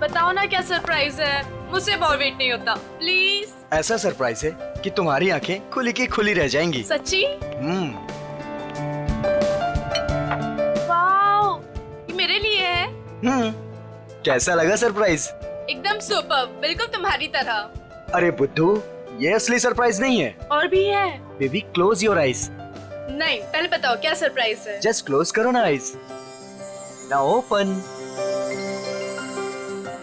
बताओ ना क्या सरप्राइज है, मुझसे अब और वेट नहीं होता, प्लीज। ऐसा सरप्राइज है कि तुम्हारी आंखें खुली की खुली रह जाएंगी। सच्ची? हम्म। वाओ, ये मेरे लिए है। कैसा लगा सरप्राइज? एकदम सुपर, बिल्कुल तुम्हारी तरह। अरे बुद्धू, ये असली सरप्राइज नहीं है। और भी है? Baby close your eyes. नहीं, पहले बताओ क्या सरप्राइज है। जस्ट क्लोज करो ना आईज। Now open.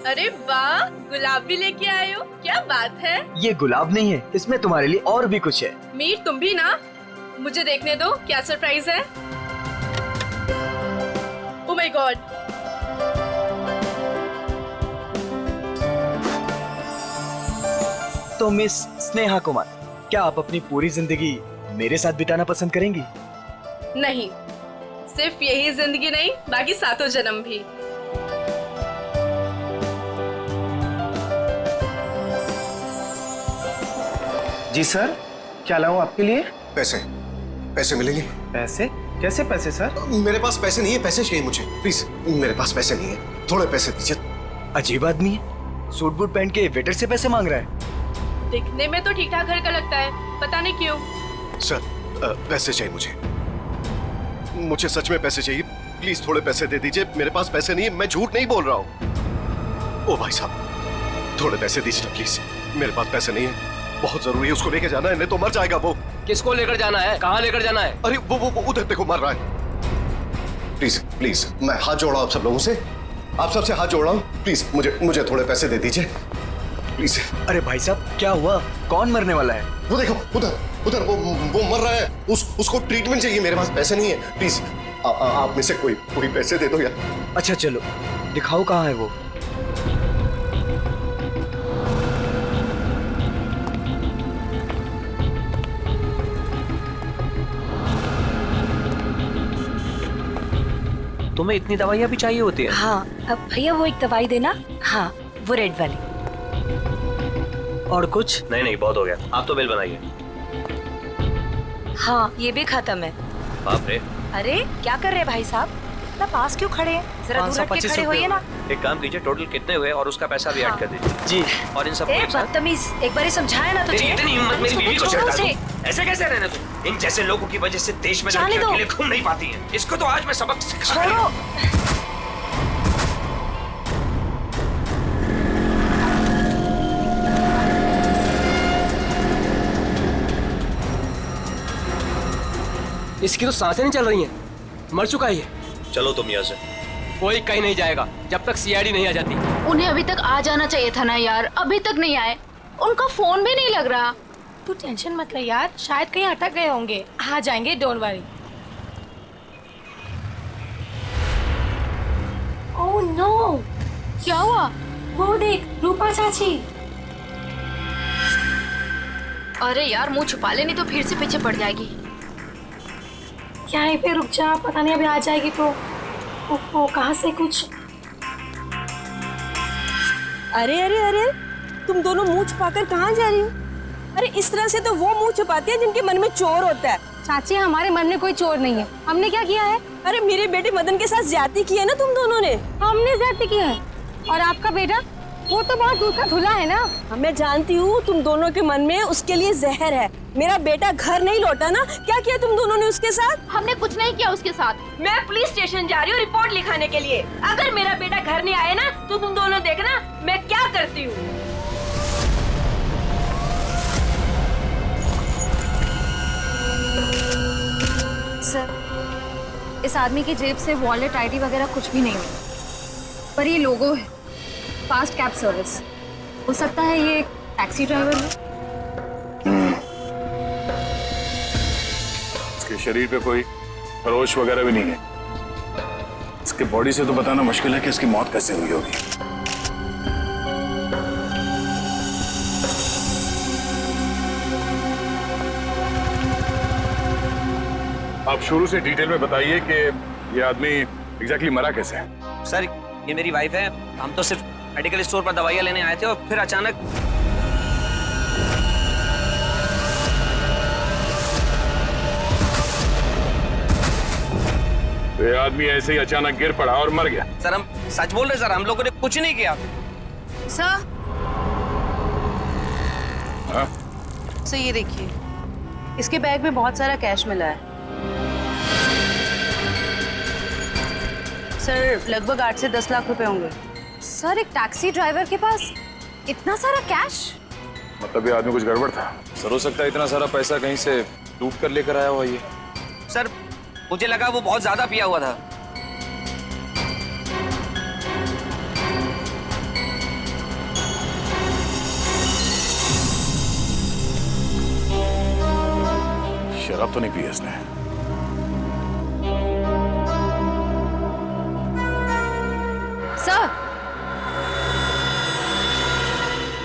अरे वाह, गुलाब भी लेके आए हो, क्या बात है। ये गुलाब नहीं है, इसमें तुम्हारे लिए और भी कुछ है। मीर तुम भी ना, मुझे देखने दो क्या सरप्राइज है। Oh my God. तो मिस स्नेहा कुमार, क्या आप अपनी पूरी जिंदगी मेरे साथ बिताना पसंद करेंगी? नहीं, सिर्फ यही जिंदगी नहीं, बाकी सातों जन्म भी। जी सर, क्या लाऊं आपके लिए? पैसे पैसे मिलेंगे? पैसे? कैसे पैसे सर? मेरे पास पैसे नहीं है, पैसे चाहिए मुझे प्लीज। मेरे पास पैसे नहीं है, थोड़े पैसे दीजिए। अजीब आदमी है, सूट बूट पहन के वेटर से पैसे मांग रहा है। दिखने में तो ठीक ठाक घर का लगता है, पता नहीं क्यों। सर पैसे चाहिए मुझे सच में पैसे चाहिए, प्लीज थोड़े पैसे दे दीजिए। मेरे पास पैसे नहीं है, मैं झूठ नहीं बोल रहा हूँ। ओ भाई साहब, थोड़े पैसे दीजिए ना प्लीज। मेरे पास पैसे नहीं है, बहुत जरूरी है, उसको लेके जाना है, नहीं तो मर जाएगा वो। किसको लेकर जाना है? कहाँ लेकर जाना है? अरे वो उधर देखो, मर रहा है। प्लीज प्लीज, मैं हाथ जोड़ रहा हूँ आप सब लोगों से, आप सबसे हाथ जोड़ रहा हूँ, प्लीज मुझे थोड़े पैसे दे दीजिए प्लीज। अरे भाई साहब, क्या हुआ? कौन मरने वाला है? वो देखो उधर वो मर रहा है, उसको ट्रीटमेंट चाहिए। मेरे पास पैसे नहीं है, प्लीज आप में से कोई पैसे दे दो यार। अच्छा चलो दिखाओ कहाँ है वो। तुम्हें इतनी दवाइयाँ भी चाहिए होती है? हाँ, अब भैया वो एक दवाई देना। हाँ, वो रेड वाली। और कुछ? नहीं, बहुत हो गया, आप तो बिल बनाइए। हाँ, ये भी खत्म है। बाप रे। अरे क्या कर रहे भाई साहब, इतना पास क्यों खड़े हैं? जरा दूर हट के खड़े होइए ना। एक काम कीजिए, टोटल कितने हुए और उसका पैसा भी ऐड कर दीजिए। जी। और इन सब बदतमीज, एक बार ही समझाया ना तुझे। इतनी हिम्मत मेरी बीवी को छोड़ो चढ़ा उसे। दूं। ऐसे कैसे रहने तुम? इन जैसे लोगों की वजह से देश में जाने लड़कियां दो। अकेले घूम नहीं पाती हैं। इसको तो आज मैं सबक सिखा। छोड़ो। इसकी तो सांसें नहीं चल रही हैं, मर चुका है ये। चलो तुम यहाँ से। कोई कहीं नहीं जाएगा जब तक सीआईडी नहीं आ जाती। उन्हें अभी तक आ जाना चाहिए था ना यार, अभी तक नहीं आए, उनका फोन भी नहीं लग रहा। तू टेंशन मत ले यार, शायद कहीं अटक गए होंगे, आ जाएंगे, डोंट वरी। ओह नो, क्या हुआ? वो देख रूपा चाची। अरे यार मुंह छुपा ले, नहीं तो फिर से पीछे पड़ जाएगी। क्या है पे, रुक जा, पता नहीं अभी आ जाएगी तो। ओहो, कहाँ से कुछ। अरे अरे अरे, तुम दोनों मुंह छुपाकर कहाँ जा रही हो? अरे इस तरह से तो वो मुंह छुपाती है जिनके मन में चोर होता है। चाची हमारे मन में कोई चोर नहीं है, हमने क्या किया है? अरे मेरे बेटे मदन के साथ ज्यादती की है ना तुम दोनों ने। हमने ज्यादती की है, और आपका बेटा वो तो बहुत दूर का धुला है ना। मैं जानती हूँ तुम दोनों के मन में उसके लिए जहर है। मेरा बेटा घर नहीं लौटा ना, क्या किया तुम दोनों ने उसके साथ? हमने कुछ नहीं किया उसके साथ। मैं पुलिस स्टेशन जा रही हूँ रिपोर्ट लिखाने के लिए। अगर मेरा बेटा घर नहीं आए ना तो तुम दोनों देखना मैं क्या करती हूँ। सर, इस आदमी की जेब से वॉलेट, आईडी वगैरह कुछ भी नहीं है, पर ये लोगो है फास्ट कैब सर्विस। हो सकता है ये एक टैक्सी ड्राइवर है। इसके शरीर पे कोई खरोच वगैरह भी नहीं है। इसके बॉडी से तो बताना मुश्किल है कि इसकी मौत कैसे हुई होगी। आप शुरू से डिटेल में बताइए कि ये आदमी एग्जैक्टली मरा कैसे है। सर, ये मेरी वाइफ है, हम तो सिर्फ मेडिकल स्टोर पर दवाइयाँ लेने आए थे और फिर अचानक तो ये आदमी ऐसे ही अचानक गिर पड़ा और मर गया। सर, हम सच बोल रहे सर, हम लोगों ने कुछ नहीं किया। सर हाँ? सर ये देखिए, इसके बैग में बहुत सारा कैश मिला है सर, लगभग 8 से 10 लाख रुपए होंगे। सर एक टैक्सी ड्राइवर के पास इतना सारा कैश? मतलब ये आदमी कुछ गड़बड़ था। सर हो सकता है इतना सारा पैसा कहीं से लूट कर लेकर आया हुआ ये। सर मुझे लगा वो बहुत ज्यादा पिया हुआ था। शराब तो नहीं पी इसने।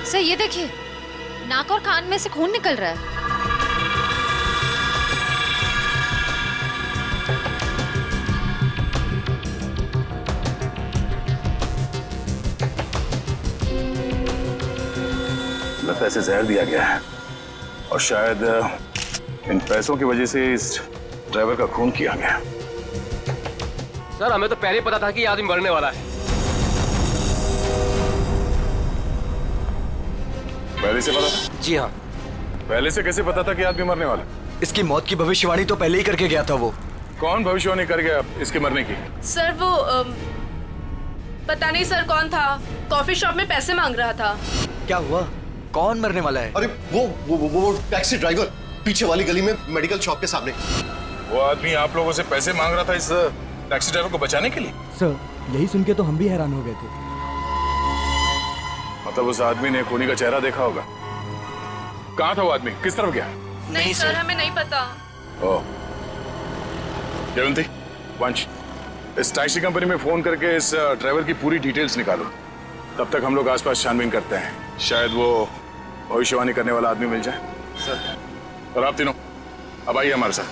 सर ये देखिए, नाक और कान में से खून निकल रहा है। लगता है इसे जहर दिया गया है और शायद इन पैसों की वजह से इस ड्राइवर का खून किया गया। सर हमें तो पहले ही पता था कि ये आदमी मरने वाला है। पहले से पता था? जी हाँ। पहले से कैसे पता था कि आदमी मरने वाला? इसकी मौत की भविष्यवाणी तो पहले ही करके गया था वो। कौन भविष्यवाणी कर गया इसके मरने की? सर वो पता नहीं सर कौन था, कॉफी शॉप में पैसे मांग रहा था। क्या हुआ? कौन मरने वाला है? अरे वो टैक्सी ड्राइवर, पीछे वाली गली में मेडिकल शॉप के सामने। वो आदमी आप लोगों से पैसे मांग रहा था इस टैक्सी ड्राइवर को बचाने के लिए? सर यही सुन के तो हम भी हैरान हो गए थे। मतलब उस आदमी ने खूनी का चेहरा देखा होगा। कहाँ था वो आदमी? किस तरफ गया? नहीं सर, हमें नहीं पता। ओह, जयवंती, वंश, इस टैक्सी कंपनी में फोन करके इस ड्राइवर की पूरी डिटेल्स निकालो। तब तक हम लोग आसपास छानबीन करते हैं, शायद वो भविष्यवाणी करने वाला आदमी मिल जाए। सर, और आप तीनों अब आइए हमारे साथ।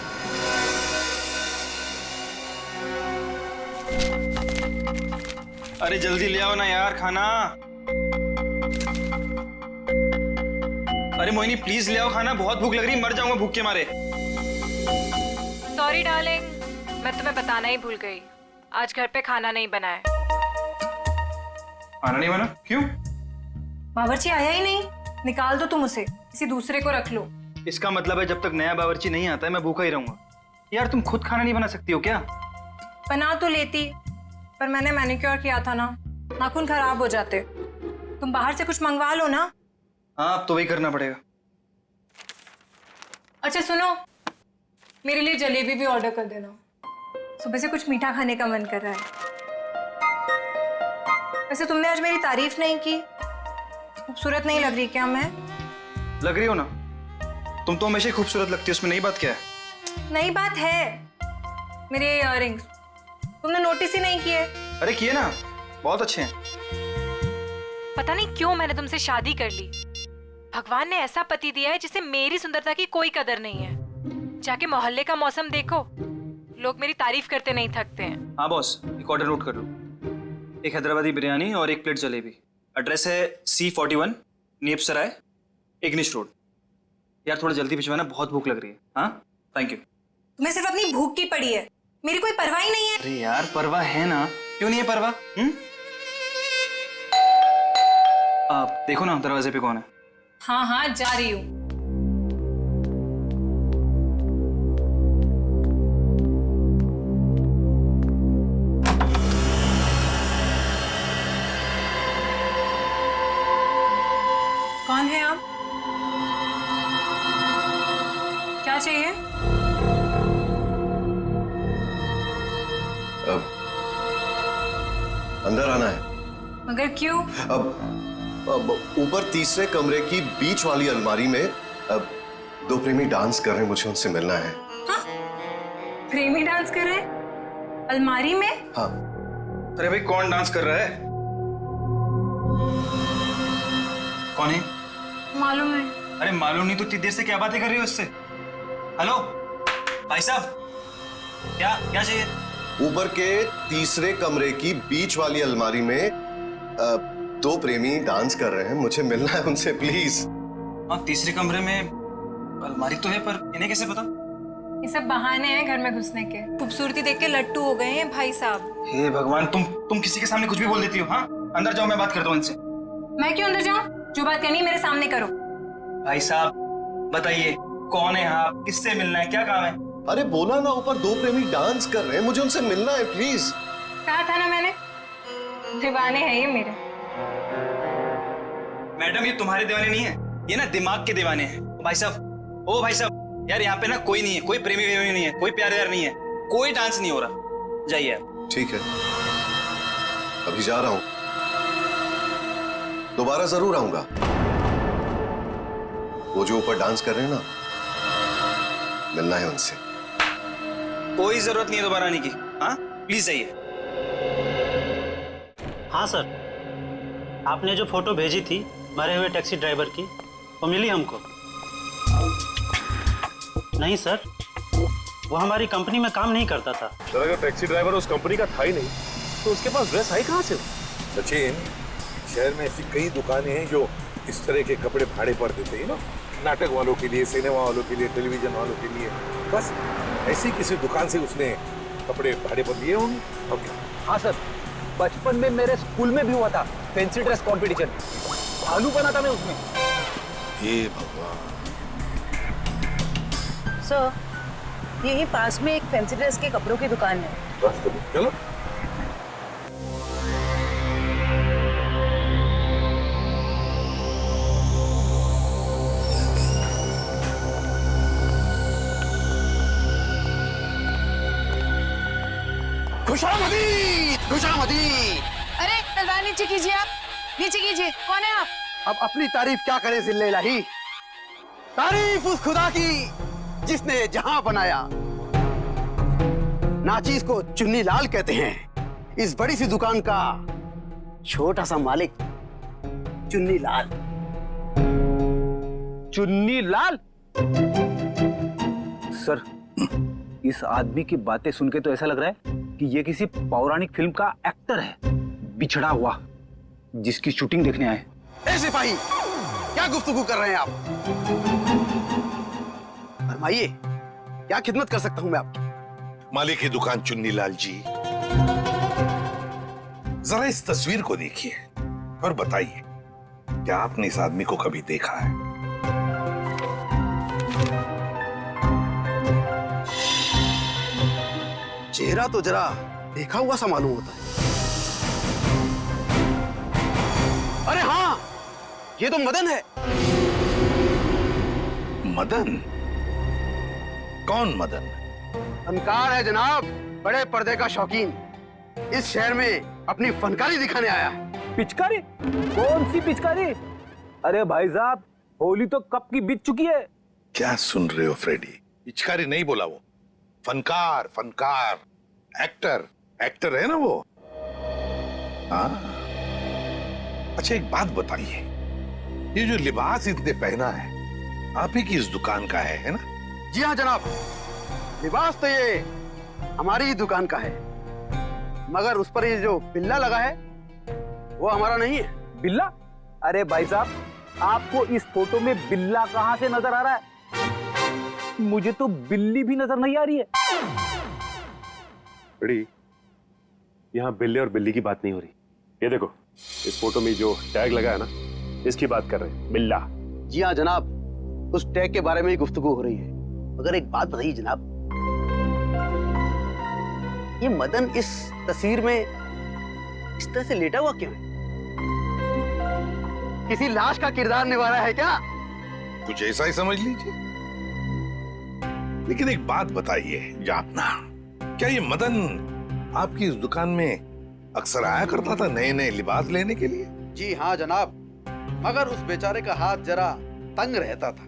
अरे जल्दी ले आओ ना यार खाना। अरे मोहिनी प्लीज ले आओ खाना, बहुत भूख लग रही है, मर जाऊंगा भूख के मारे। सॉरी डार्लिंग, मैं तुम्हें बताना ही भूल गई, आज घर पे खाना नहीं बना है। खाना नहीं बना? क्यों? बावर्ची आया ही नहीं, निकाल दो तुम उसे, किसी दूसरे को रख लो। इसका मतलब है जब तक नया बावर्ची नहीं आता है मैं भूखा ही रहूंगा। यार तुम खुद खाना नहीं बना सकती हो क्या? बना तो लेती, पर मैंने मैनिक्योर किया था ना, नाखून खराब हो जाते। तुम बाहर से कुछ मंगवा लो ना। हाँ अब तो वही करना पड़ेगा। अच्छा सुनो, मेरे लिए जलेबी भी ऑर्डर कर देना, सुबह से कुछ मीठा खाने का मन कर रहा है। वैसे तुमने आज मेरी तारीफ नहीं की, खूबसूरत नहीं लग रही क्या मैं? लग रही हो ना, तुम तो हमेशा ही खूबसूरत लगती हो, उसमें नई बात क्या है? नई बात है, मेरे इयररिंग्स तुमने नोटिस ही नहीं किए। अरे किए ना, बहुत अच्छे हैं। पता नहीं क्यों मैंने तुमसे शादी कर ली। भगवान ने ऐसा पति दिया है जिसे मेरी सुंदरता की कोई कदर नहीं है। जाके मोहल्ले का मौसम देखो, लोग मेरी तारीफ करते नहीं थकते हैं। हाँ बॉस, एक ऑर्डर नोट कर लो, एक हैदराबादी बिरयानी और एक प्लेट जलेबी। एड्रेस है C41 नीपसराय, इग्निश रोड। यार थोड़ा जल्दी भिजवाना, बहुत भूख लग रही है। हाँ थैंक यू। तुम्हें सिर्फ अपनी भूख की पड़ी है, मेरी कोई परवाह ही नहीं है। अरे यार परवाह है ना, क्यों नहीं है परवाह? आप देखो ना दरवाजे पे कौन है। हाँ हाँ जा रही हूँ। कौन है आप? क्या चाहिए? अब अंदर आना है। मगर क्यों? अब ऊपर तीसरे कमरे की बीच वाली अलमारी में अब दो प्रेमी डांस कर रहे हैं, मुझे उनसे मिलना है। हाँ? प्रेमी डांस कर रहे हैं अलमारी में? हाँ। अरे भाई कौन डांस कर रहा है? कौन है? मालूम है। अरे मालूम नहीं तो इतनी देर से क्या बातें कर रही हो इससे? हेलो भाई साहब, क्या क्या चाहिए? ऊपर के तीसरे कमरे की बीच वाली अलमारी में दो प्रेमी डांस कर रहे हैं, मुझे मिलना है उनसे प्लीज। हाँ तीसरे कमरे में अलमारी तो है, पर इन्हें कैसे पता? ये सब बहाने हैं घर में घुसने के। खूबसूरती देख के लट्टू हो गए हैं भाई साहब। हे भगवान, तुम किसी के सामने कुछ भी बोल देती हो। हाँ अंदर जाओ, मैं बात करता हूँ इनसे। मैं क्यों अंदर जाऊं? जो बात करनी है मेरे सामने करो। भाई साहब बताइए, कौन है आप, किससे मिलना है, क्या काम है? अरे बोला ना, ऊपर दो प्रेमी डांस कर रहे हैं, मुझे उनसे मिलना है प्लीज। कहा था ना मैंने, दीवाने हैं ये मेरे। मैडम ये तुम्हारे दीवाने नहीं है, ये ना दिमाग के दीवाने हैं। भाई साहब, ओ भाई साहब, यार यहाँ पे ना कोई नहीं है, कोई प्रेमी वेमी नहीं है, कोई प्यार व्यार नहीं है, कोई डांस नहीं हो रहा, जाइए आप। ठीक है, अभी जा रहा हूं, दोबारा जरूर आऊंगा। वो जो ऊपर डांस कर रहे हैं ना, मिलना है उनसे। कोई जरूरत नहीं है दोबारा आने की, हाँ प्लीज जाइए। हाँ सर, आपने जो फोटो भेजी थी मरे हुए टैक्सी ड्राइवर की, वो मिली हमको। नहीं सर, वो हमारी कंपनी में काम नहीं करता था। सर अगर टैक्सी ड्राइवर उस कंपनी का था ही नहीं तो उसके पास ड्रेस आई कहाँ से? सचिन, शहर में ऐसी कई दुकानें हैं जो इस तरह के कपड़े भाड़े पर देते हैं ना, नाटक वालों के लिए, सिनेमा वालों के लिए, टेलीविजन वालों के लिए। बस ऐसी किसी दुकान से उसने कपड़े भाड़े पर लिए होंगे। ओके। हाँ सर, बचपन में मेरे स्कूल में भी हुआ था फैंसी ड्रेस कंपटीशन, भालू बना था मैं उसमें। हे भगवान। सर, यही पास में एक फैंसी ड्रेस के कपड़ों की दुकान है। बस चलो। खुशामदी, खुशामदी। अरे तलवार नीचे कीजिए, आप नीचे कीजिए। कौन है आप? अब अपनी तारीफ क्या करें जिल्ले इलाही, तारीफ उस खुदा की जिसने जहां बनाया। नाचीज को चुन्नी लाल कहते हैं, इस बड़ी सी दुकान का छोटा सा मालिक चुन्नी लाल। चुन्नी लाल? सर, इस आदमी की बातें सुन के तो ऐसा लग रहा है कि ये किसी पौराणिक फिल्म का एक्टर है, बिछड़ा हुआ, जिसकी शूटिंग देखने आए। ए सिपाही, क्या गुफ्तगू कर रहे हैं आप? फरमाइए, क्या खिदमत कर सकता हूं मैं आपकी? मालिक की दुकान चुन्नी लाल जी, जरा इस तस्वीर को देखिए और बताइए, क्या आपने इस आदमी को कभी देखा है? चेहरा तो जरा देखा हुआ सा मालूम होता है। अरे हाँ, ये तो मदन है। मदन? कौन मदन? फनकार है जनाब, बड़े पर्दे का शौकीन। इस शहर में अपनी फनकारी दिखाने आया है। पिचकारी? कौन सी पिचकारी? अरे भाई साहब, होली तो कब की बीत चुकी है। क्या सुन रहे हो फ्रेडी? पिचकारी नहीं बोला वो, फनकार, फनकार, एक्टर, एक्टर है ना वो। हाँ, अच्छा एक बात बताइए, ये जो लिबास इसने पहना है आप ही की इस दुकान का है ना? जी हाँ जनाब, लिबास तो ये हमारी ही दुकान का है, मगर उस पर ये जो बिल्ला लगा है वो हमारा नहीं है। बिल्ला? अरे भाई साहब, आपको इस फोटो में बिल्ला कहां से नजर आ रहा है? मुझे तो बिल्ली भी नजर नहीं आ रही है। बड़ी, यहाँ बिल्ले और बिल्ली की बात नहीं हो रही। ये देखो, इस फोटो में जो टैग लगा है ना, इसकी बात कर रहे हैं, बिल्ला। जी हाँ जनाब, उस टैग के बारे में ही गुफ्तगू हो रही है। मगर एक बात बताइए जनाब, ये मदन इस तस्वीर में इस तरह से लेटा हुआ क्यों है? किसी लाश का किरदार निभा रहा है क्या? कुछ ऐसा ही समझ लीजिए। लेकिन एक बात बताइए जापना, क्या ये मदन आपकी इस दुकान में अक्सर आया करता था नए नए लिबास लेने के लिए? जी हाँ जनाब, मगर उस बेचारे का हाथ जरा तंग रहता था,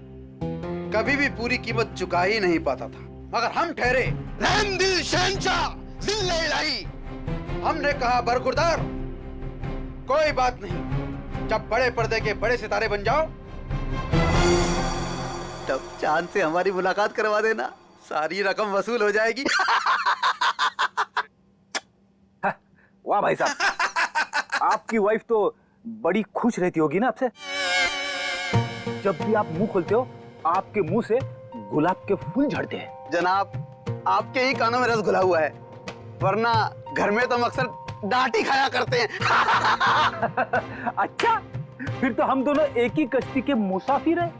कभी भी पूरी कीमत चुका ही नहीं पाता था। मगर हम ठहरे रहम दिल शहंशाह जिल्ले इलाही, हमने कहा बरखुरदार, कोई बात नहीं, जब बड़े पर्दे के बड़े सितारे बन जाओ तब चांद से हमारी मुलाकात करवा देना, सारी रकम वसूल हो जाएगी। वाह भाई साहब, आपकी वाइफ तो बड़ी खुश रहती होगी ना आपसे। जब भी आप मुंह खोलते हो, आपके मुंह से गुलाब के फूल झड़ते हैं। जनाब, आपके ही कानों में रस घुला हुआ है, वरना घर में तो हम अक्सर डांट ही खाया करते हैं। अच्छा, फिर तो हम दोनों एक ही कश्ती के मुसाफिर हैं।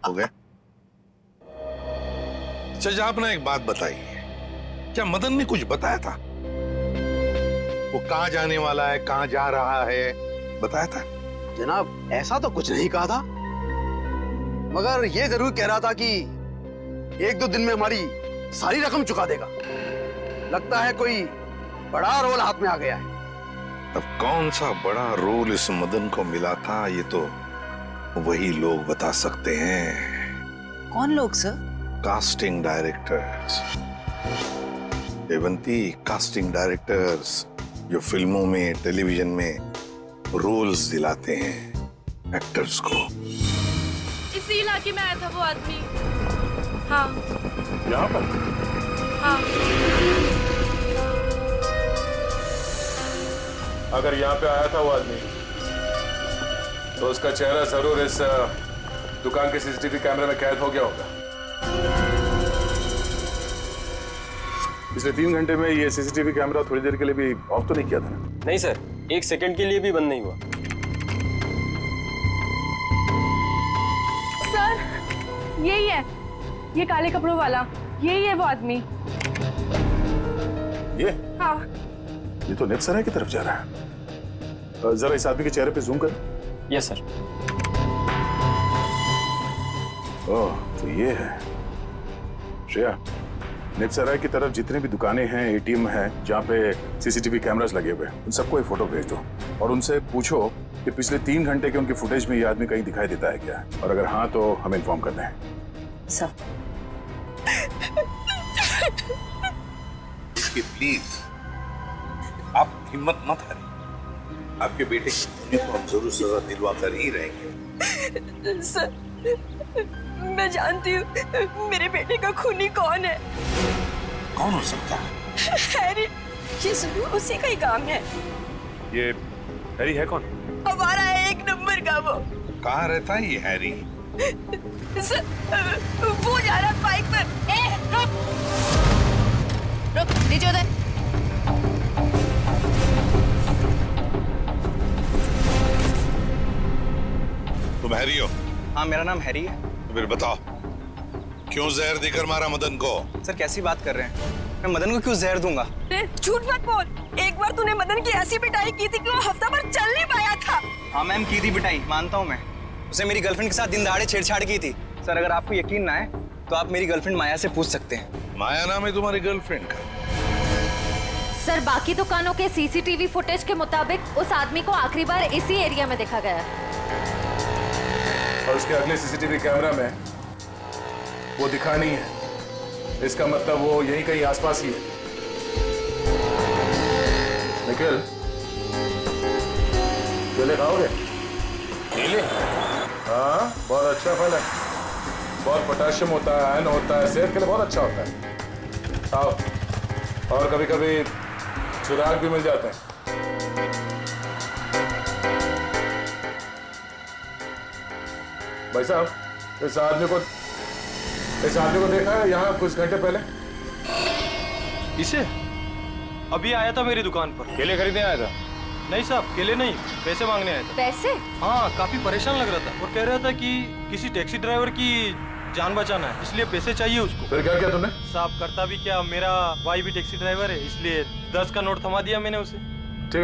हो गए? अच्छा आपने एक बात बताई, क्या मदन ने कुछ बताया था? वो कहाँ जाने वाला है, कहाँ जा रहा है, बताया था? जनाब ऐसा तो कुछ नहीं कहा था, मगर ये जरूर कह रहा था कि 1-2 दिन में हमारी सारी रकम चुका देगा। लगता है कोई बड़ा रोल हाथ में आ गया है। अब कौन सा बड़ा रोल इस मदन को मिला था, ये तो वही लोग बता सकते हैं। कौन लोग sir? Casting directors Devanti, casting directors जो फिल्मों में, टेलीविजन में रोल्स दिलाते हैं एक्टर्स को। इसी इलाके में आया था वो आदमी। हाँ यहाँ पर? हाँ। अगर यहाँ पे आया था वो आदमी तो उसका चेहरा जरूर इस दुकान के सीसीटीवी कैमरे में कैद हो गया होगा। पिछले 3 घंटे में ये सीसीटीवी कैमरा थोड़ी देर के लिए भी ऑफ तो नहीं किया था ना? नहीं सर, 1 सेकंड के लिए भी बंद नहीं हुआ। सर यही है, ये काले कपड़ों वाला, यही है वो आदमी। ये? हाँ। ये तो नेपसराय की तरफ जा रहा है। जरा इस आदमी के चेहरे पे जूम कर। Yes sir. ओह, तो ये है श्रेया। नेपसराय की तरफ जितने भी दुकानें हैं, एटीएम हैं, जहाँ पे सीसीटीवी कैमरास लगे हुए हैं, उन सबको एक फोटो भेज दो और उनसे पूछो कि पिछले 3 घंटे के उनके फुटेज में ये आदमी कहीं दिखाई देता है क्या, और अगर हाँ तो हमें इन्फॉर्म कर दें। सर प्लीज आप हिम्मत मत हारिए, आपके बेटे की खूनी को हम जरूर सजा दिलवा कर ही रहेंगे। सर मैं जानती हूँ मेरे बेटे का खूनी कौन है। कौन हो सकता है? हैरी, ये जरूर उसी का ही काम है। ये हैरी है कौन? हमारा है 1 नंबर का वो। कहाँ रहता है ये हैरी? सर वो जा रहा है बाइक पर। रुक नीचे उधर। तुम हैरी हो? हाँ मेरा नाम हैरी है। तो फिर बताओ क्यों जहर देकर मारा मदन को? सर कैसी बात कर रहे हैं, मैं मदन को क्यों जहर दूंगा? झूठ मत बोल, एक बार तूने मदन की ऐसी पिटाई की थी कि वो हफ्ता भर चल नहीं पाया था। हाँ मैम की थी पिटाई, मानता हूँ मैं। उसे मेरी गर्लफ्रेंड के साथ दिन दहाड़े छेड़छाड़ की थी। सर अगर आपको यकीन ना है तो आप मेरी गर्लफ्रेंड माया से पूछ सकते हैं। माया नाम है तुम्हारी गर्लफ्रेंड का? सर बाकी दुकानों के सीसीटीवी फुटेज के मुताबिक उस आदमी को आखिरी बार इसी एरिया में देखा गया है। और उसके अगले सीसीटीवी कैमरा में वो दिखा नहीं है, इसका मतलब वो यहीं कहीं आसपास ही है। निखिल, केले खाओगे? केले? हाँ, बहुत अच्छा फल है, बहुत पोटेशियम होता है, आयरन होता है, सेहत के लिए बहुत अच्छा होता है। खाओ, और कभी कभी सुराग भी मिल जाते हैं। भाई साहब, इस आदमी को देखा है यहाँ कुछ घंटे पहले? इसे? अभी आया था मेरी दुकान पर। केले खरीदने आया था? नहीं साहब, केले नहीं, पैसे मांगने आया था। पैसे? हाँ, काफी परेशान लग रहा था और कह रहा था कि किसी टैक्सी ड्राइवर की जान बचाना है, इसलिए पैसे चाहिए उसको। फिर क्या किया तुमने? साहब करता भी क्या, मेरा भाई भी टैक्सी ड्राइवर है, इसलिए 10 का नोट थमा दिया मैंने उसे।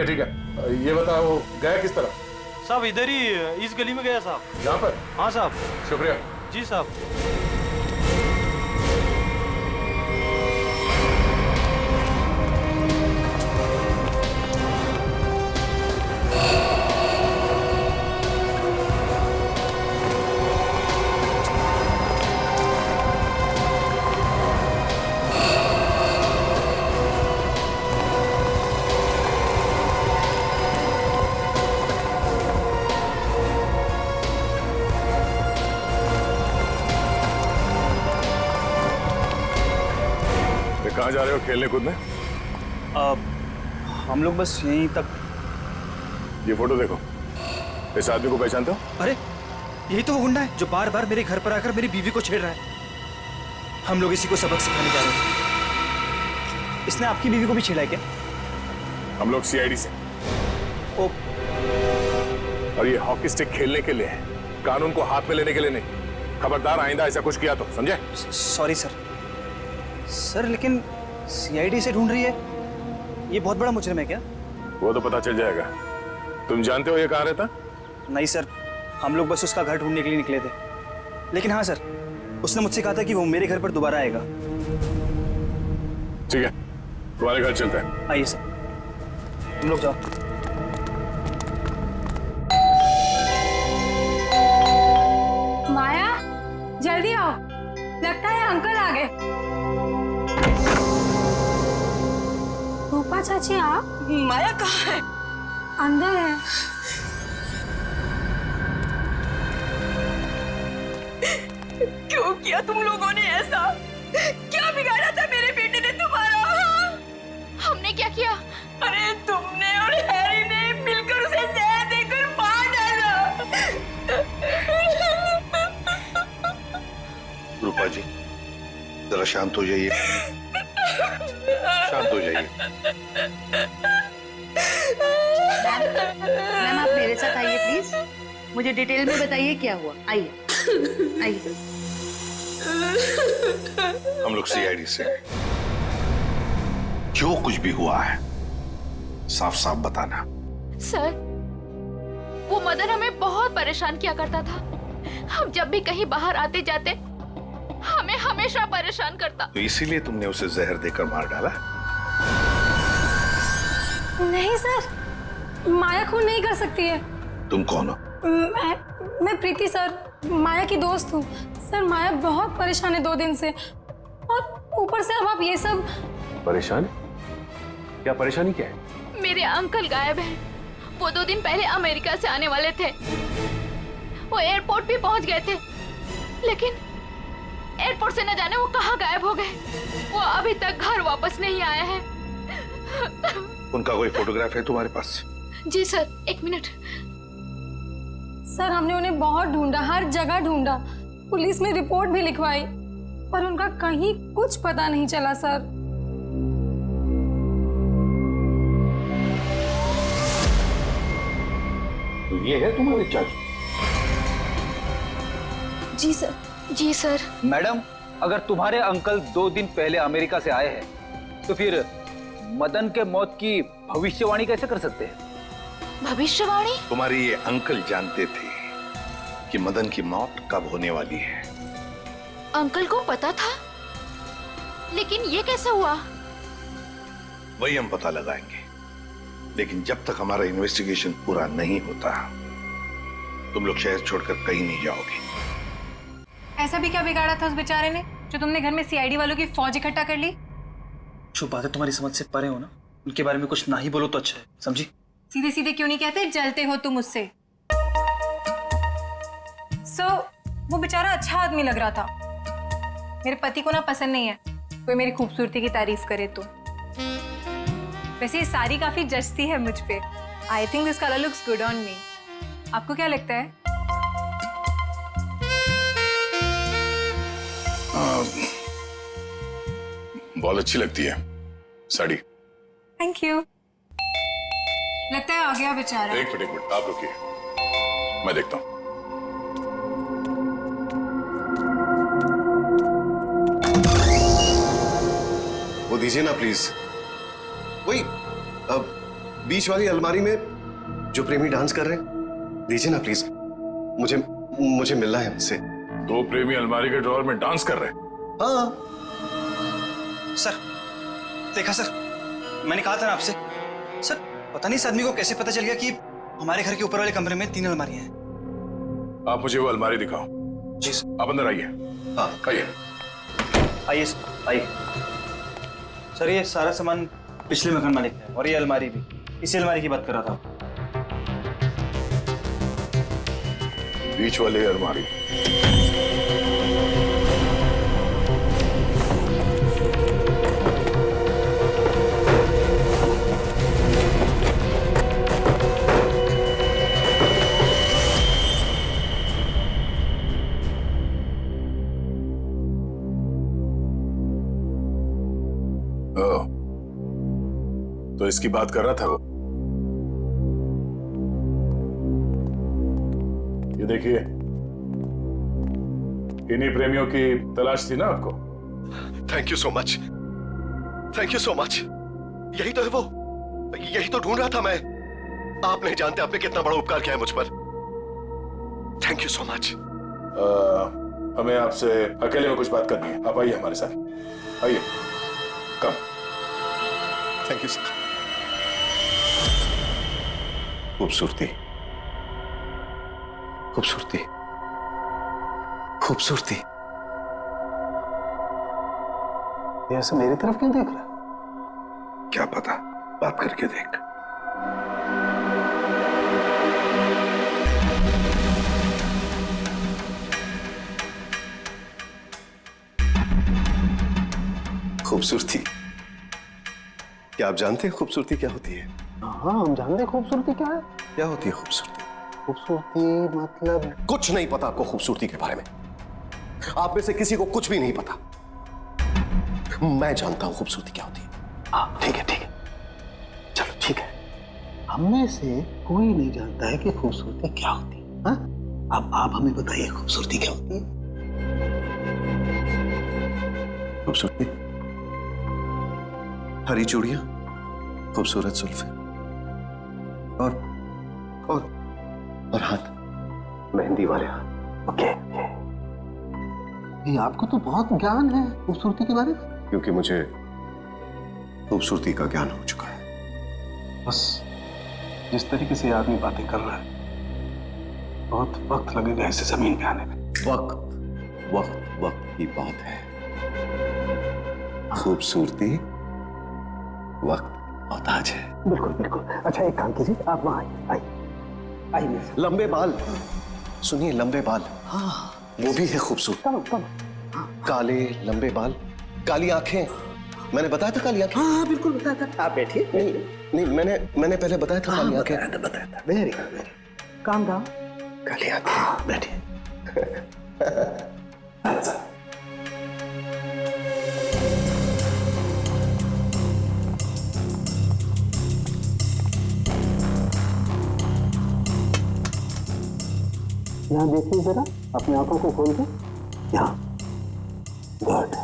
ठीक है, ये बताओ वो गया किस तरह? साहब इधर ही इस गली में गया साहब। यहाँ पर? हाँ साहब। शुक्रिया। जी साहब। कहाँ जा रहे हो खेलने कूदने? हम लोग बस यहीं तक। ये फोटो देखो, इस आदमी को पहचानते हो? अरे यही तो वो गुंडा है जो बार बार मेरे घर पर आकर मेरी बीवी को छेड़ रहा है। हम लोग इसी को सबक सिखाने जा रहे हैं। इसने आपकी बीवी को भी छेड़ा है क्या? हम लोग सीआईडी से। और ये हॉकी स्टिक खेलने के लिए है, कानून को हाथ में लेने के लिए नहीं। खबरदार आइंदा ऐसा कुछ किया तो, समझे? Sorry sir. सर लेकिन सीआईडी से ढूंढ रही है, ये बहुत बड़ा मुजरिम है क्या? वो तो पता चल जाएगा। तुम जानते हो ये कहाँ रहता? नहीं सर, हम लोग बस उसका घर ढूंढने के लिए निकले थे। लेकिन हाँ सर, उसने मुझसे कहा था कि वो मेरे घर पर दोबारा आएगा। ठीक है, तुम्हारे घर चलते हैं। आइए सर, तुम लोग जाओ। माया, जल्दी आओ, लगता है अंकल आ गए। रूपा चाची आप? माया कहाँ है? अंदर है। क्यों किया तुम लोगों ने ऐसा? क्या बिगाड़ा था मेरे बेटे ने तुम्हारा? हमने क्या किया? अरे तुमने और हैरी ने मिलकर उसे जहर देकर मार डाला। रूपा जी, जरा शांत हो जाइए, शांत हो जाइए। मैम आप मेरे साथ आइए प्लीज, मुझे डिटेल में बताइए क्या हुआ। आइए आइए। हम लोग सीआईडी से हैं। जो कुछ भी हुआ है साफ साफ बताना। सर, वो मदन हमें बहुत परेशान किया करता था। हम जब भी कहीं बाहर आते जाते हमें हमेशा परेशान करता। तो इसीलिए तुमने उसे जहर देकर मार डाला? नहीं सर, माया खून नहीं कर सकती है। तुम कौन हो? मैं प्रीति सर, माया की दोस्त हूँ। सर माया बहुत परेशान है 2 दिन से, और ऊपर से अब आप ये सब। परेशान? क्या परेशानी क्या है? मेरे अंकल गायब हैं। वो 2 दिन पहले अमेरिका से आने वाले थे। वो एयरपोर्ट भी पहुंच गए थे, लेकिन एयरपोर्ट से न जाने वो कहाँ गायब हो गए। वो अभी तक घर वापस नहीं आया है। उनका कोई फोटोग्राफ है तुम्हारे पास? जी सर, 1 मिनट। सर हमने उन्हें बहुत ढूंढा, हर जगह ढूंढा, पुलिस में रिपोर्ट भी लिखवाई, पर उनका कहीं कुछ पता नहीं चला सर। तो ये है तुम्हारे चाचू? जी सर। जी सर। मैडम, अगर तुम्हारे अंकल 2 दिन पहले अमेरिका से आए हैं, तो फिर मदन के मौत की भविष्यवाणी कैसे कर सकते हैं? भविष्यवाणी? तुम्हारे ये अंकल जानते थे कि मदन की मौत कब होने वाली है। अंकल को पता था, लेकिन ये कैसे हुआ? वही हम पता लगाएंगे, लेकिन जब तक हमारा इन्वेस्टिगेशन पूरा नहीं होता तुम लोग शहर छोड़कर कहीं नहीं जाओगे। ऐसा भी क्या बिगाड़ा था उस बेचारे ने जो तुमने घर में सीआईडी वालों की फौज इकट्ठा कर ली? जो बातें तुम्हारी समझ से परे हो ना, उनके बारे में कुछ ना ही बोलो तो अच्छा है, समझी? सीधे सीधे क्यों नहीं कहते जलते हो तुम उससे? वो बेचारा अच्छा आदमी लग रहा था। मेरे पति को ना पसंद नहीं है कोई मेरी खूबसूरती की तारीफ करे तो। वैसे ये साड़ी काफी जचती है मुझ पे। I think this colour looks good on me. आपको क्या लगता है? बहुत अच्छी लगती है साड़ी। Thank you. लगता है आ गया बेचारा। एक मिनट आप रुकिए, मैं देखता हूँ। वो दीजिए ना प्लीज। वही बीच वाली अलमारी में जो प्रेमी डांस कर रहे हैं, दीजिए ना प्लीज। मुझे मिलना है उनसे। 2 प्रेमी अलमारी के ड्रॉअर में डांस कर रहे हैं? हाँ सर, देखा सर, मैंने कहा था ना आपसे। सर पता नहीं इस आदमी को कैसे पता चल गया कि हमारे घर के ऊपर वाले कमरे में 3 अलमारियां हैं। आप मुझे वो अलमारी दिखाओ। जी सर। आप अंदर आइए। हाँ आइए। आइए आइए। सर ये सारा सामान पिछले मकान मालिक है, और ये अलमारी भी इसी अलमारी की बात कर रहा था। बीच वाली अलमारी। तो इसकी बात कर रहा था वो। ये देखिए, इन्हीं प्रेमियों की तलाश थी ना आपको? Thank you so much, thank you so much. यही तो है वो, यही तो ढूंढ रहा था मैं। आप नहीं जानते आपने कितना बड़ा उपकार किया है मुझ पर। Thank you so much. हमें आपसे अकेले में कुछ बात करनी है, आप आइए हमारे साथ, आइए। कम। Thank you sir. खूबसूरती, खूबसूरती, खूबसूरती। ये ऐसे मेरी तरफ क्यों देख रहा? क्या पता, बात करके देख। खूबसूरती, क्या आप जानते हैं खूबसूरती क्या होती है? हाँ, हम जानते हैं खूबसूरती क्या है। क्या होती है खूबसूरती? खूबसूरती मतलब कुछ नहीं पता आपको खूबसूरती के बारे में। आप में से किसी को कुछ भी नहीं पता। मैं जानता हूं खूबसूरती क्या होती है। हाँ, ठीक है, ठीक है, चलो ठीक है। हम में से कोई नहीं जानता है कि खूबसूरती क्या होती है। हाँ? अब आप हमें बताइए खूबसूरती क्या होती है? खूबसूरती हरी चूड़ियां, खूबसूरत जुल्फे और हाथ, मेहंदी वाले हाथ। ओके, ये आपको तो बहुत ज्ञान है खूबसूरती के बारे में। क्योंकि मुझे खूबसूरती का ज्ञान हो चुका है। बस जिस तरीके से आदमी बातें कर रहा है, बहुत वक्त लगेगा इसे जमीन पे आने में। वक्त वक्त वक्त की बात है। खूबसूरती वक्त मोहताज है। बिल्कुल बिल्कुल। अच्छा, एक काम कीजिए, आप वहां आइए। लंबे बाल, सुनिए, लंबे बाल। हाँ, वो भी है खूबसूरत। काले लंबे बाल, काली आंखें। मैंने बताया था काली आंखें। हाँ, बिल्कुल बताया था। आप बैठिए। नहीं, मैंने पहले बताया था काली आंखें। बताया था। Very good, very calm down. काली आंखें। हाँ, बैठिए। यहाँ देखिए जरा, अपनी आंखों को खोल के। यहाँ, गुड।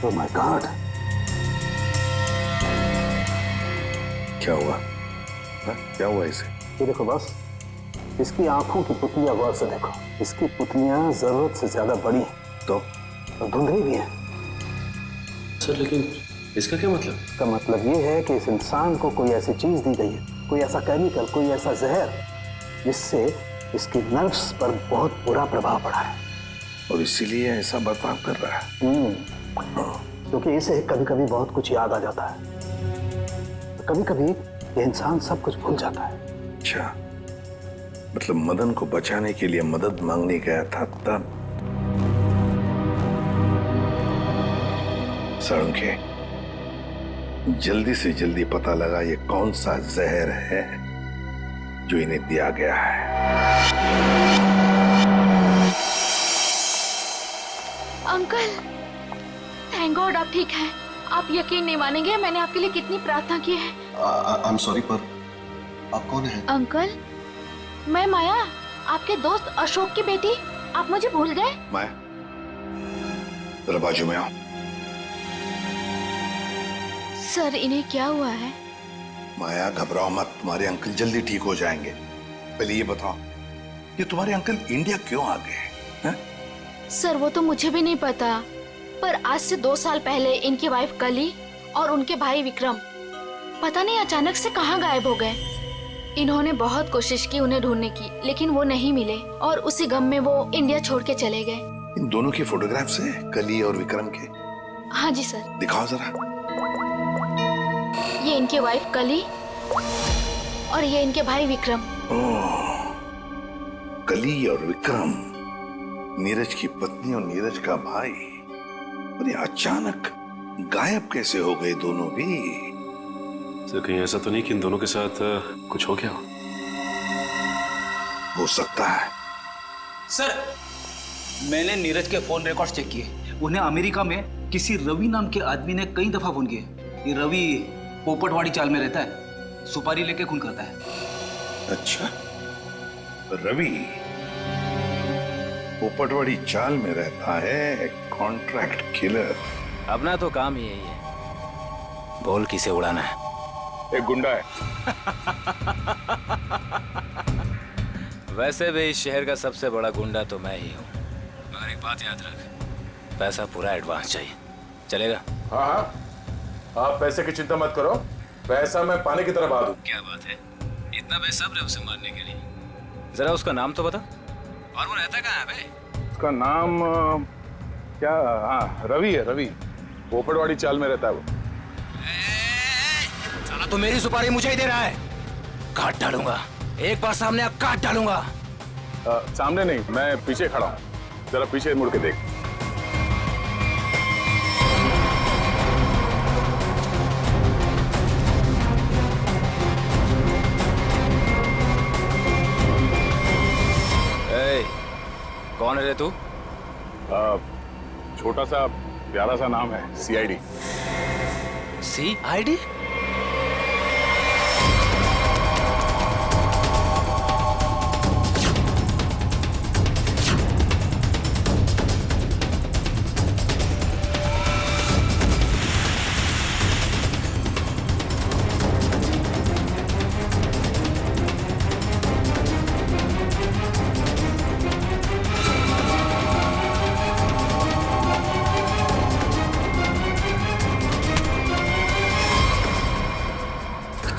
ओह माय गॉड, क्या हुआ? क्या हुआ इसे? ये देखो बस, इसकी आंखों की पुतलियां गौर से देखो। इसकी पुतलियां जरूरत से ज्यादा बड़ी हैं तो धुंधली भी हैं। सर, लेकिन इसका क्या मतलब? इसका मतलब ये है कि इस इंसान को कोई ऐसी चीज दी गई है, कोई ऐसा केमिकल, कोई ऐसा जहर, जिससे इसकी नर्व्स पर बहुत बुरा प्रभाव पड़ा है और इसीलिए ऐसा बर्ताव कर रहा है। क्योंकि इसे कभी कभी बहुत कुछ याद आ जाता है, कभी कभी ये इंसान सब कुछ भूल जाता है। अच्छा, मतलब मदन को बचाने के लिए मदद मांगने गया था तब। सड़के, जल्दी से जल्दी पता लगा ये कौन सा जहर है जो इन्हें दिया गया है। अंकल, थैंक गॉड आप ठीक हैं। आप यकीन नहीं मानेंगे, मैंने आपके लिए कितनी प्रार्थना की है। आई एम सॉरी, पर आप कौन हैं? अंकल, मैं माया, आपके दोस्त अशोक की बेटी। आप मुझे भूल गए? माया, जरा बाजू में आओ। सर, इन्हें क्या हुआ है? माया, घबराओ मत, तुम्हारे अंकल जल्दी ठीक हो जाएंगे। पहले ये बताओ, ये तुम्हारे अंकल इंडिया क्यों आ गए हैं? सर, वो तो मुझे भी नहीं पता, पर आज से 2 साल पहले इनकी वाइफ कली और उनके भाई विक्रम पता नहीं अचानक से कहाँ गायब हो गए। इन्होंने बहुत कोशिश की उन्हें ढूंढने की, लेकिन वो नहीं मिले और उसी गम में वो इंडिया छोड़ के चले गए। इन दोनों की फोटोग्राफ्स हैं, कली और विक्रम के? हाँ जी सर। दिखाओ जरा। ये इनकी वाइफ कली और ये इनके भाई विक्रम। ओह, कली और विक्रम, नीरज की पत्नी और नीरज का भाई। और ये अचानक गायब कैसे हो गए दोनों भी? सर, कहीं ऐसा तो नहीं कि इन दोनों के साथ कुछ हो गया हो? हो सकता है, सर, मैंने नीरज के फोन रिकॉर्ड्स चेक किए। उन्हें अमेरिका में किसी रवि नाम के आदमी ने कई दफा फोन किए। ये रवि पोपटवाड़ी चाल में रहता है, सुपारी लेके खून करता है। अच्छा, रवि पोपटवाड़ी चाल में रहता है, कॉन्ट्रैक्ट किलर। अपना तो काम ही यही है, बोल किसे उड़ाना है। एक गुंडा है। वैसे भी इस शहर का सबसे बड़ा गुंडा तो मैं ही हूँ। मगर एक बात याद रख, पैसा पूरा एडवांस चाहिए। चलेगा? हाँ हाँ, आप पैसे की चिंता मत करो, पैसा मैं पानी की तरह बहा दूं। क्या बात है, इतना बेसब्र है उसे मारने के लिए। जरा उसका नाम तो बता, और वो रहता कहाँ है बे? उसका नाम क्या? हाँ, रवि है, रवि। पोपटवाड़ी चाल में रहता है वो। साला तो मेरी सुपारी मुझे ही दे रहा है। काट डालूंगा, एक बार सामने आ काट डालूंगा। सामने नहीं, मैं पीछे खड़ा हूँ, जरा पीछे मुड़ के देख। कौन है रे तू? छोटा सा प्यारा सा नाम है, CID। CID?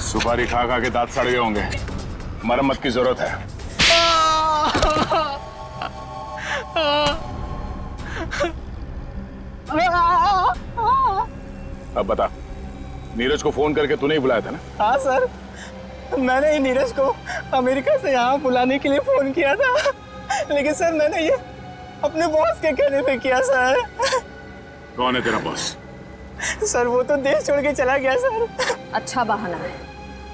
सुपारी खा खा के दांत सड़ गए होंगे, मरम्मत की जरूरत है। अब बता, नीरज को फोन करके तूने ही बुलाया था ना? हाँ सर, मैंने ही नीरज को अमेरिका से यहाँ बुलाने के लिए फोन किया था, लेकिन सर मैंने ये अपने बॉस के कहने पे किया सर। कौन है तेरा बॉस? सर वो तो देश छोड़ के चला गया सर। अच्छा बहाना है।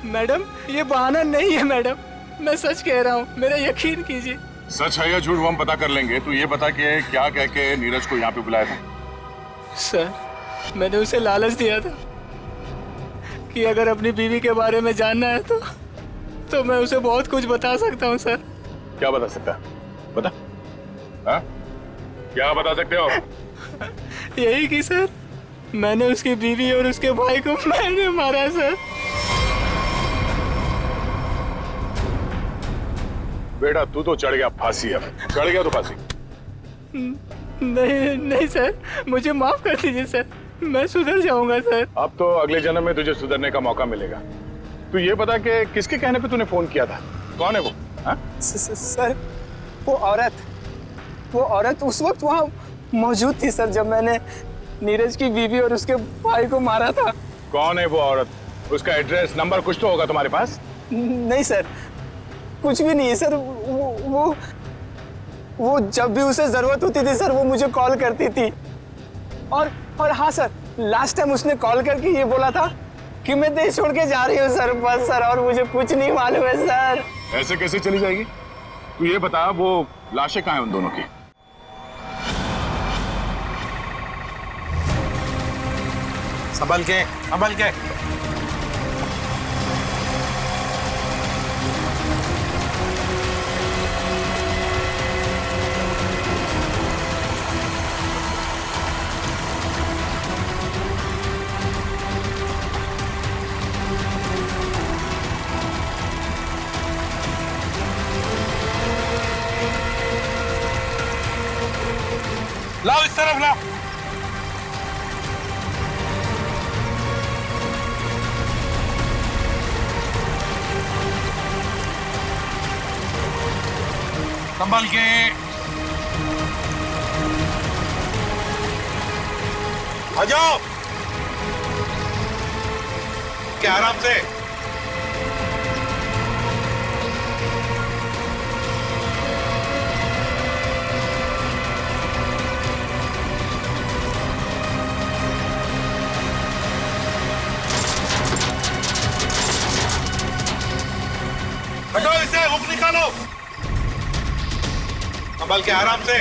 मैडम ये बहाना नहीं है मैडम, मैं सच कह रहा हूँ, मेरा यकीन कीजिए। सच है या झूठ वो हम पता कर लेंगे। तू ये बता कि क्या कह के नीरज को यहाँ पे बुलाया था? सर मैंने उसे लालच दिया था कि अगर अपनी बीवी के बारे में जानना है तो मैं उसे बहुत कुछ बता सकता हूँ सर। क्या बता सकता है? बता। हाँ? क्या बता सकते हो? यही कि सर मैंने उसकी बीवी और उसके भाई को मैंने मारा सर। बेटा तू तो चढ़ गया फांसी, अब चढ़ गया तो फांसी। नहीं सर, मुझे माफ कर दीजिए सर, मैं सुधर जाऊंगा सर। अब तो अगले जन्म में तुझे सुधरने का मौका मिलेगा। तू ये बता कि किसके कहने पे तूने फोन किया था? कौन है वो? सर वो औरत उस वक्त वहाँ मौजूद थी सर, जब मैंने नीरज की बीवी और उसके भाई को मारा था। कौन है वो औरत? उसका एड्रेस नंबर कुछ तो होगा तुम्हारे पास? नहीं सर, कुछ भी नहीं है सर। वो जब भी उसे जरूरत होती थी सर वो मुझे कॉल करती थी। और हाँ सर, लास्ट टाइम उसने कॉल करके ये बोला था कि मैं देश छोड़ के जा रही हूँ सर, बस सर, और मुझे कुछ नहीं मालूम है सर। ऐसे कैसे चली जाएगी? तू ये बता, वो लाशें कहाँ हैं उन दोनों की? संभल के, संभल के। लाओ इस तरफ लाओ। संभल के। आ जाओ। क्या आराम से। हटाओ इसे, हुक निकालो। संभल के आराम से।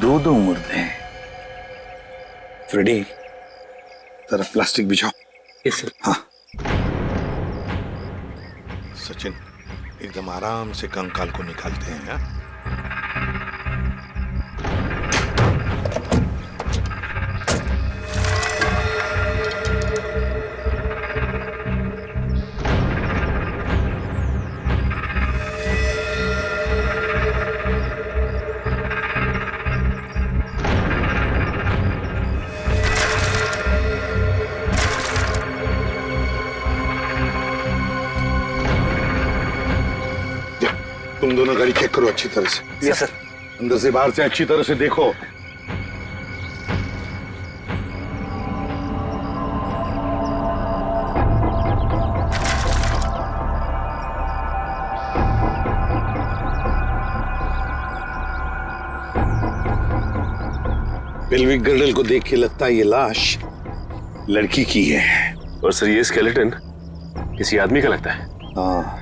दो मुर्दे। फ्रेडी, जरा प्लास्टिक बिछाओ। Yes sir. हाँ सचिन, एकदम आराम से कंकाल को निकालते हैं। हाँ? तुम दोनों गाड़ी चेक करो अच्छी तरह से। Yes sir. अंदर से बाहर से अच्छी तरह से देखो। पेल्विक गर्डल को देख के लगता है ये लाश लड़की की है। और सर ये स्केलेटन किसी आदमी का लगता है। हाँ,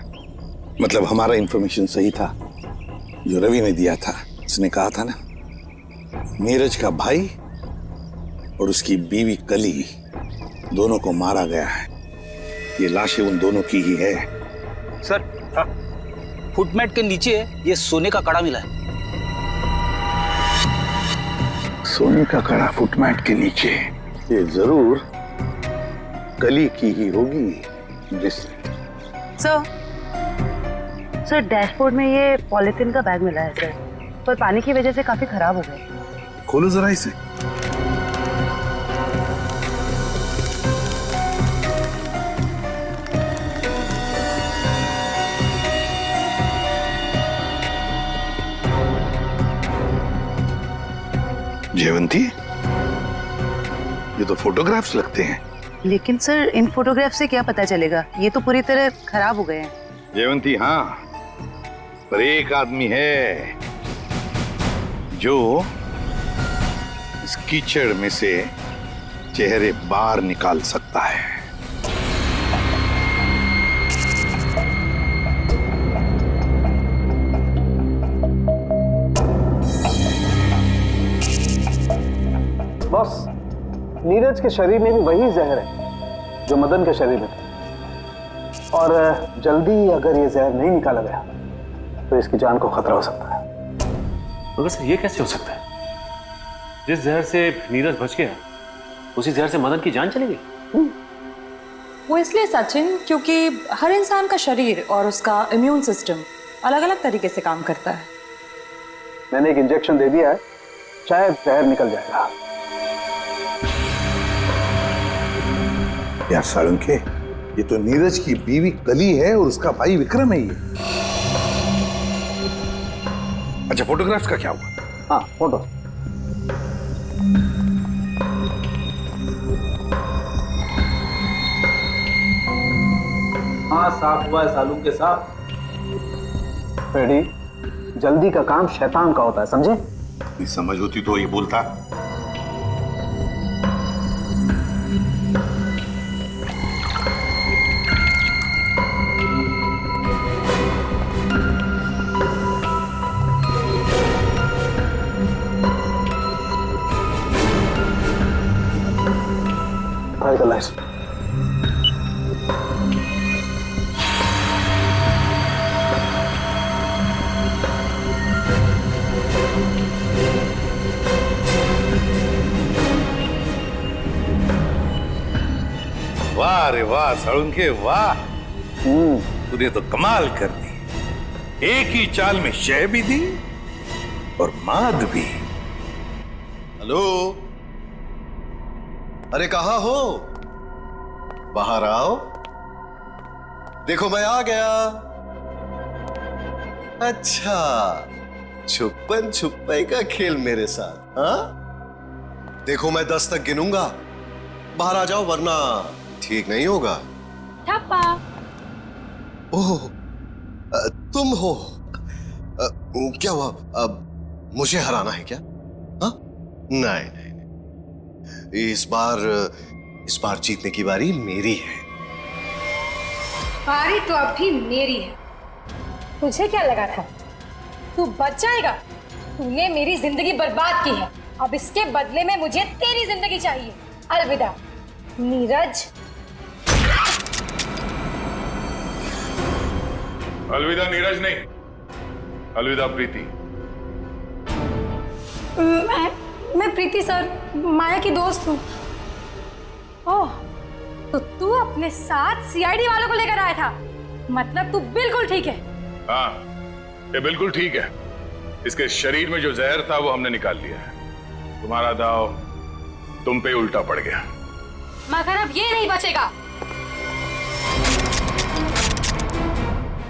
मतलब हमारा इंफॉर्मेशन सही था जो रवि ने दिया था। उसने कहा था ना, नीरज का भाई और उसकी बीवी कली दोनों को मारा गया है। ये लाशें उन दोनों की ही है। सर, फुटमैट के नीचे ये सोने का कड़ा मिला है। सोने का कड़ा फुटमैट के नीचे? ये जरूर कली की ही होगी। सर डैशबोर्ड में ये पॉलिथीन का बैग मिला है सर, पर पानी की वजह से काफी खराब हो गए। खोलो जरा इसे। जयवंती, ये तो फोटोग्राफ्स लगते हैं। लेकिन सर इन फोटोग्राफ से क्या पता चलेगा, ये तो पूरी तरह खराब हो गए हैं। जयवंती हाँ, पर एक आदमी है जो इस कीचड़ में से चेहरे बाहर निकाल सकता है। बॉस, नीरज के शरीर में भी वही जहर है जो मदन के शरीर में था, और जल्दी अगर ये जहर नहीं निकाला गया तो इसकी जान को खतरा हो सकता है। मगर सर ये कैसे हो सकता है? जिस जहर से नीरज बच गया उसी जहर से मदन की जान चली गई। वो इसलिए सचिन, क्योंकि हर इंसान का शरीर और उसका इम्यून सिस्टम अलग अलग तरीके से काम करता है। मैंने एक इंजेक्शन दे दिया है, शायद जहर निकल जाएगा। यार साळुंखे, ये तो नीरज की बीवी कली है और उसका भाई विक्रम है ये। अच्छा, फोटोग्राफ्स का क्या हुआ? हाँ, फोटो। हाँ, साफ हुआ है सालूके साहब। फ्रेडी, जल्दी का काम शैतान का होता है, समझे? समझ होती तो ये बोलता। वाह रे वाह साळुंखे, वाह, तूने तो कमाल कर दी। एक ही चाल में शय भी दी और माद भी। हेलो, अरे कहाँ हो? बाहर आओ, देखो मैं आ गया। अच्छा, छुपन छुपाई का खेल मेरे साथ? हाँ, देखो मैं 10 तक गिनूंगा, बाहर आ जाओ वरना ठीक नहीं होगा। ठप्पा। ओह, तुम हो? क्या हुआ? अब मुझे हराना है क्या? हाँ, नहीं नहीं नहीं, इस बार जीतने की बारी मेरी है। बारी तो अब भी मेरी है। तुझे क्या लगा था तू बच जाएगा? तूने मेरी जिंदगी बर्बाद की है। अब इसके बदले में मुझे तेरी जिंदगी चाहिए। अलविदा नीरज। अलविदा नीरज नहीं, अलविदा प्रीति। मैं प्रीति सर, माया की दोस्त हूँ। ओह, तो तू अपने साथ सीआईडी वालों को लेकर आया था? मतलब तू बिल्कुल ठीक है। हाँ, ये बिल्कुल ठीक है। इसके शरीर में जो जहर था वो हमने निकाल लिया है। तुम्हारा दाव तुम पे उल्टा पड़ गया। मगर अब ये नहीं बचेगा।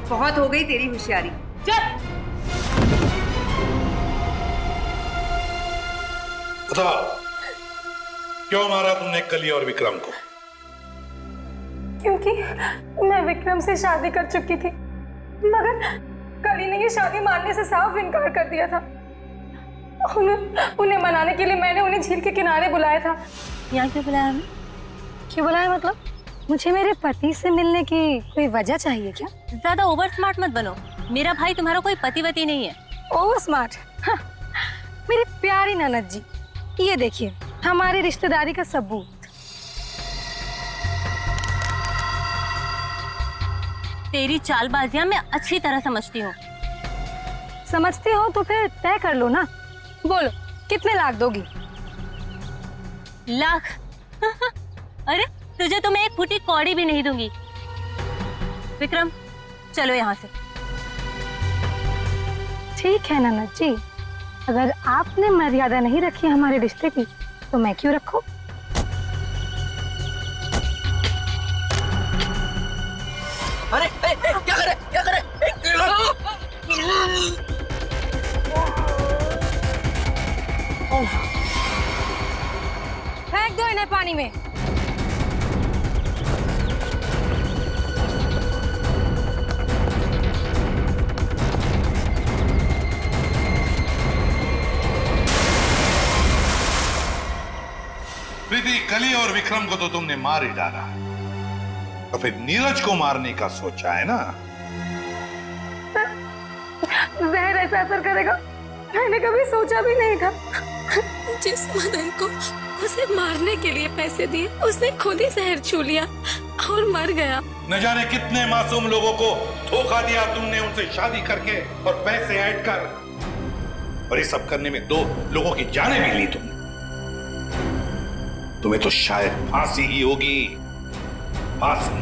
बहुत हो गई तेरी होशियारी। चल। बताओ, क्यों मारा तुमने कली और विक्रम को? क्योंकि मैं विक्रम से शादी कर चुकी थी, मगर कली ने ये शादी मानने से साफ इनकार कर दिया था। उन्हें मनाने के लिए मैंने उन्हें झील के किनारे बुलाया था। यहाँ क्यों बुलाया हमें? क्यों बुलाया मतलब? मुझे मेरे पति से मिलने की कोई वजह चाहिए क्या? ज्यादा ओवर स्मार्ट मत बनो। मेरा भाई तुम्हारा कोई पतिवती नहीं है। Over smart? मेरी प्यारी ननद जी, ये देखिए हमारी रिश्तेदारी का सबूत। तेरी चालबाजियां मैं अच्छी तरह समझती हूँ। समझती हो तो फिर तय कर लो ना। बोलो कितने लाख दोगी? लाख? अरे तुझे तो मैं एक फूटी कौड़ी भी नहीं दूंगी। विक्रम चलो यहाँ से। ठीक है ननद जी, अगर आपने मर्यादा नहीं रखी हमारे रिश्ते की तो मैं क्यों रखूं? अरे क्या करे क्या करे? फेंक दो इन्हें पानी में। प्रीति, कली और विक्रम को तो तुमने मार ही डाला, तो फिर नीरज को मारने का सोचा है ना? जहर ऐसा असर करेगा मैंने कभी सोचा भी नहीं था। जिस मदन को उसे मारने के लिए पैसे दिए उसने खुद ही जहर छू लिया और मर गया। न जाने कितने मासूम लोगों को धोखा दिया तुमने, उनसे शादी करके और पैसे ऐड कर, और ये सब करने में 2 लोगों की जानें भी ली तुमने। तुम्हें तो शायद फांसी ही होगी, फांसी।